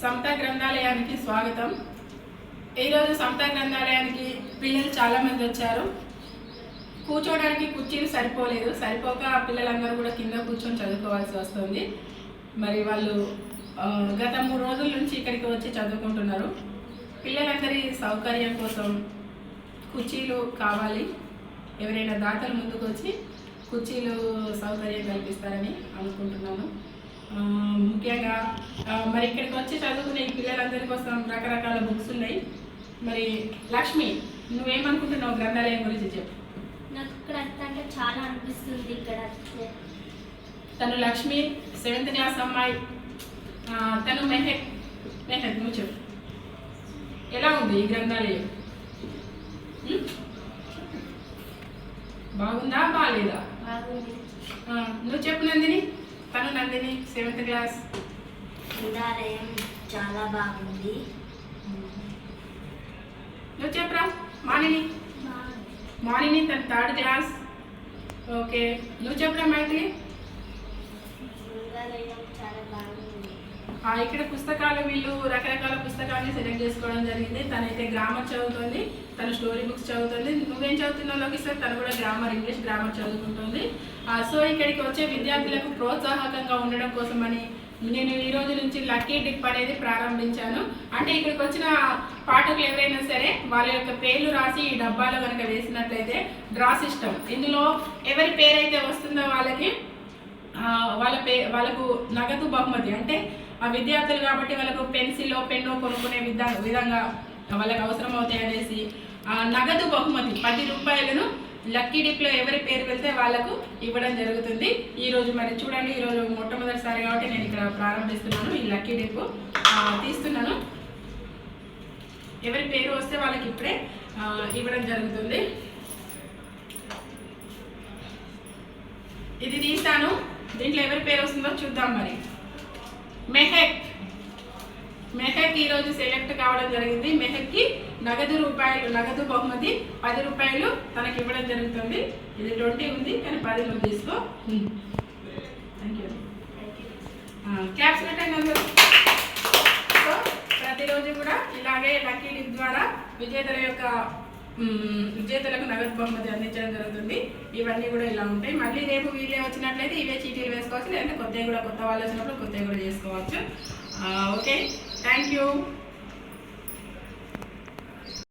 సమతా గ్రంథాలయానికి స్వాగతం. ఈరోజు సమతా గ్రంథాలయానికి పిల్లలు చాలామంది వచ్చారు. కూర్చోవడానికి కుర్చీలు సరిపోక పిల్లలందరూ కూడా కింద కూర్చొని చదువుకోవాల్సి వస్తుంది. మరి వాళ్ళు గత 3 రోజుల నుంచి ఇక్కడికి వచ్చి చదువుకుంటున్నారు. పిల్లలందరి సౌకర్యం కోసం కుర్చీలు కావాలి. ఎవరైనా దాతలు ముందుకు వచ్చి కుర్చీలు సౌకర్యం కల్పిస్తారని అనుకుంటున్నాను. ముఖ్యంగా మరి ఇక్కడికి వచ్చి చదువుకునే ఈ పిల్లలందరి కోసం రకరకాల బుక్స్ ఉన్నాయి. మరి లక్ష్మి, నువ్వేమనుకుంటున్నావు గ్రంథాలయం గురించి చెప్పు. నాకు ఇక్కడ అంటే చాలా అనిపిస్తుంది. ఇక్కడ తను లక్ష్మి 7th క్లాస్ అమ్మాయి. తను మెహక్. నువ్వు చెప్పు, ఎలా ఉంది ఈ గ్రంథాలయం? బాగుందా బాగాలేదా? నువ్వు చెప్పు నందిని. తను నందిని 7th క్లాస్. గ్రంథాలయం చాలా బాగుంది. నువ్వు చెప్పరా మానిని తన 3rd క్లాస్. ఓకే, నువ్వు చెప్పరా మైత్రి. గ్రంథాలయం చాలా బాగుంది. ఇక్కడ పుస్తకాలు వీళ్ళు రకరకాల పుస్తకాన్ని సెలెక్ట్ చేసుకోవడం జరిగింది. తనైతే గ్రామర్ చదువుతుంది, తను స్టోరీ బుక్స్ చదువుతుంది. నువ్వేం చదువుతున్నావు లోకేశ్వర్? తను కూడా ఇంగ్లీష్ గ్రామర్ చదువుకుంటుంది. సో ఇక్కడికి వచ్చే విద్యార్థులకు ప్రోత్సాహకంగా ఉండడం కోసమని నేను ఈ రోజు నుంచి లక్కీ డిప్ అనేది ప్రారంభించాను. అంటే ఇక్కడికి వచ్చిన పాఠకులు ఎవరైనా సరే వాళ్ళ యొక్క పేర్లు రాసి ఈ డబ్బాలో కనుక వేసినట్లయితే డ్రా సిస్టమ్, ఇందులో ఎవరి పేరైతే వస్తుందో వాళ్ళకు నగదు బహుమతి. అంటే ఆ విద్యార్థులు కాబట్టి వాళ్ళకు పెన్సిల్లో పెన్ను కొనుక్కునే విధంగా వాళ్ళకి అవసరం అవుతాయి అనేసి నగదు బహుమతి 10 రూపాయలను లక్కీ డిప్లో ఎవరి పేరు వెళ్తే వాళ్ళకు ఇవ్వడం జరుగుతుంది. ఈరోజు మరి చూడండి, ఈరోజు మొట్టమొదటిసారి కాబట్టి నేను ఇక్కడ ప్రారంభిస్తున్నాను. ఈ లక్కీ డిప్ తీస్తున్నాను. ఎవరి పేరు వస్తే వాళ్ళకి ఇప్పుడే ఇవ్వడం జరుగుతుంది. ఇది తీస్తాను. దీంట్లో ఎవరి పేరు వస్తుందో చూద్దాం. మరి మెహక్ ఈరోజు సెలెక్ట్ కావడం జరిగింది. మెహక్కి నగదు బహుమతి 10 రూపాయలు తనకి ఇవ్వడం జరుగుతుంది. ఇది 20 ఉంది కానీ 10 నువ్వు తీసుకో. Thank you. క్లాప్స్ పెట్టండి అందరూ. సో ప్రతిరోజు కూడా ఇలాగే లక్కీ డిప్ ద్వారా విజేతలకు నగదు బహుమతి అందించడం జరుగుతుంది. ఇవన్నీ కూడా ఇలా ఉంటాయి. మళ్ళీ రేపు వీళ్ళే వచ్చినట్లయితే ఇవే చీటీలు వేసుకోవచ్చు, లేదంటే కొత్త వాళ్ళు వచ్చినప్పుడు కొత్తవి కూడా చేసుకోవచ్చు. Okay, thank you.